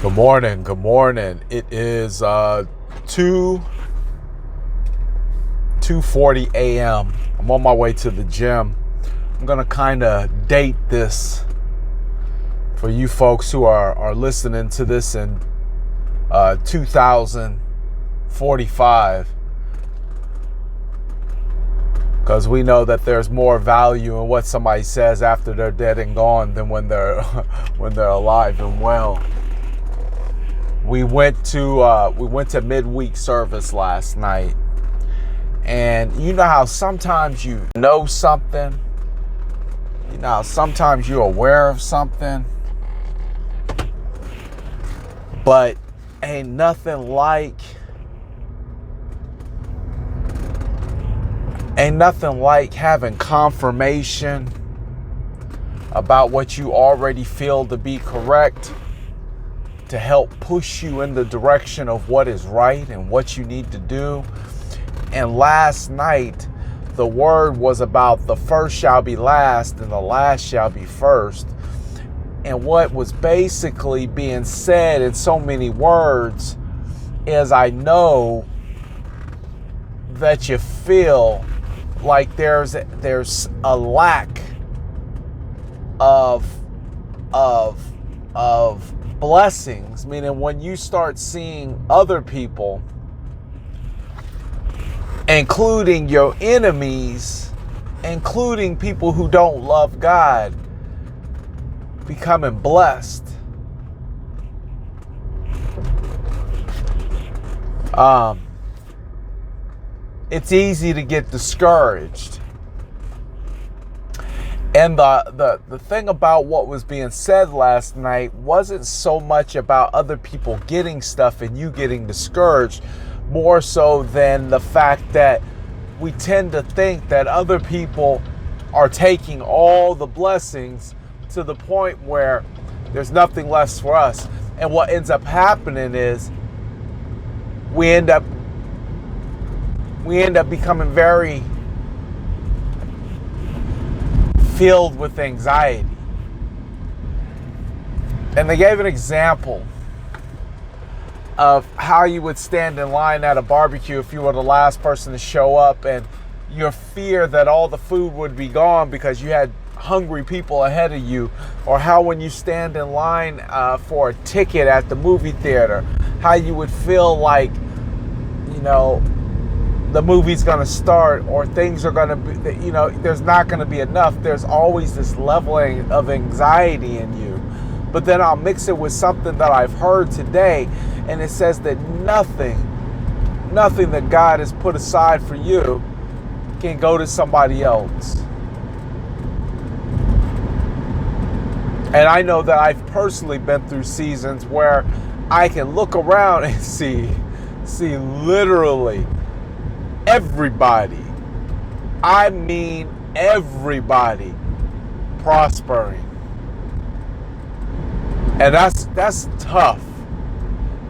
Good morning. Good morning. It is 2:40 a.m. I'm on my way to the gym. I'm gonna kind of date this for you folks who are listening to this in 2045, because we know that there's more value in what somebody says after they're dead and gone than when they're when they're alive and well. We went to midweek service last night, and you know how sometimes you know something, you know how sometimes you're aware of something, but ain't nothing like having confirmation about what you already feel to be correct, to help push you in the direction of what is right and what you need to do. And last night, the word was about the first shall be last and the last shall be first. And what was basically being said in so many words is, I know that you feel like there's a lack of blessings, meaning when you start seeing other people, including your enemies, including people who don't love God, becoming blessed. It's easy to get discouraged. And the thing about what was being said last night wasn't so much about other people getting stuff and you getting discouraged, more so than the fact that we tend to think that other people are taking all the blessings to the point where there's nothing less for us. And what ends up happening is we end up becoming very filled with anxiety. And they gave an example of how you would stand in line at a barbecue if you were the last person to show up, and your fear that all the food would be gone because you had hungry people ahead of you, or how when you stand in line for a ticket at the movie theater, how you would feel like, you know, the movie's going to start, or things are going to be, you know, there's not going to be enough. There's always this leveling of anxiety in you. But then I'll mix it with something that I've heard today, and it says that nothing that God has put aside for you can go to somebody else. And I know that I've personally been through seasons where I can look around and see literally everybody, I mean everybody, prospering. And that's tough.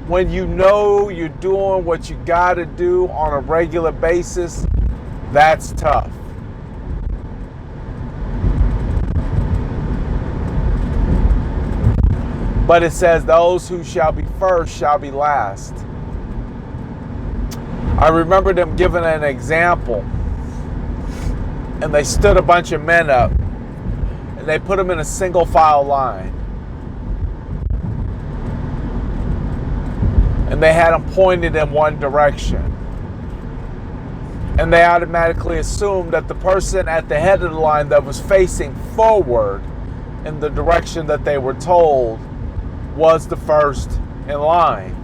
When you know you're doing what you gotta do on a regular basis, that's tough. But it says those who shall be first shall be last. I remember them giving an example, and they stood a bunch of men up, and they put them in a single file line, and they had them pointed in one direction, and they automatically assumed that the person at the head of the line that was facing forward in the direction that they were told was the first in line.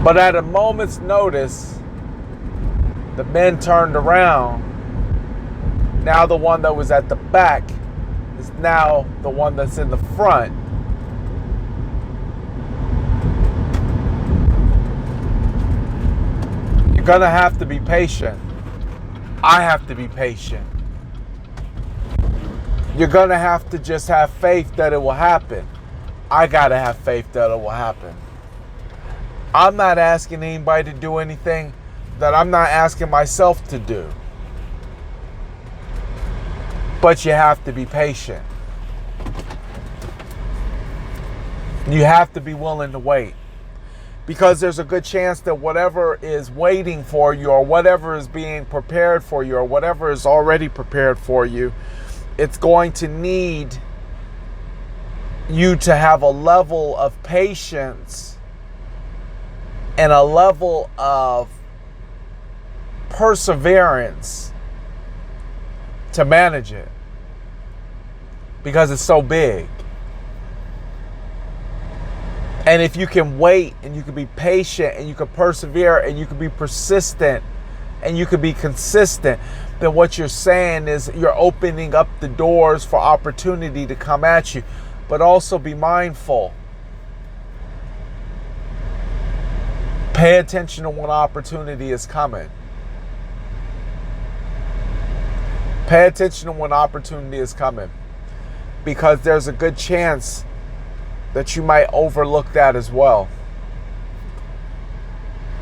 But at a moment's notice, the men turned around. Now the one that was at the back is now the one that's in the front. You're gonna have to be patient. I have to be patient. You're gonna have to just have faith that it will happen. I gotta have faith that it will happen. I'm not asking anybody to do anything that I'm not asking myself to do. But you have to be patient. You have to be willing to wait, because there's a good chance that whatever is waiting for you, or whatever is being prepared for you, or whatever is already prepared for you, it's going to need you to have a level of patience and a level of perseverance to manage it, because it's so big. And if you can wait, and you can be patient, and you can persevere, and you can be persistent, and you can be consistent, then what you're saying is you're opening up the doors for opportunity to come at you. But also be mindful. Pay attention to when opportunity is coming. Pay attention to when opportunity is coming, because there's a good chance that you might overlook that as well.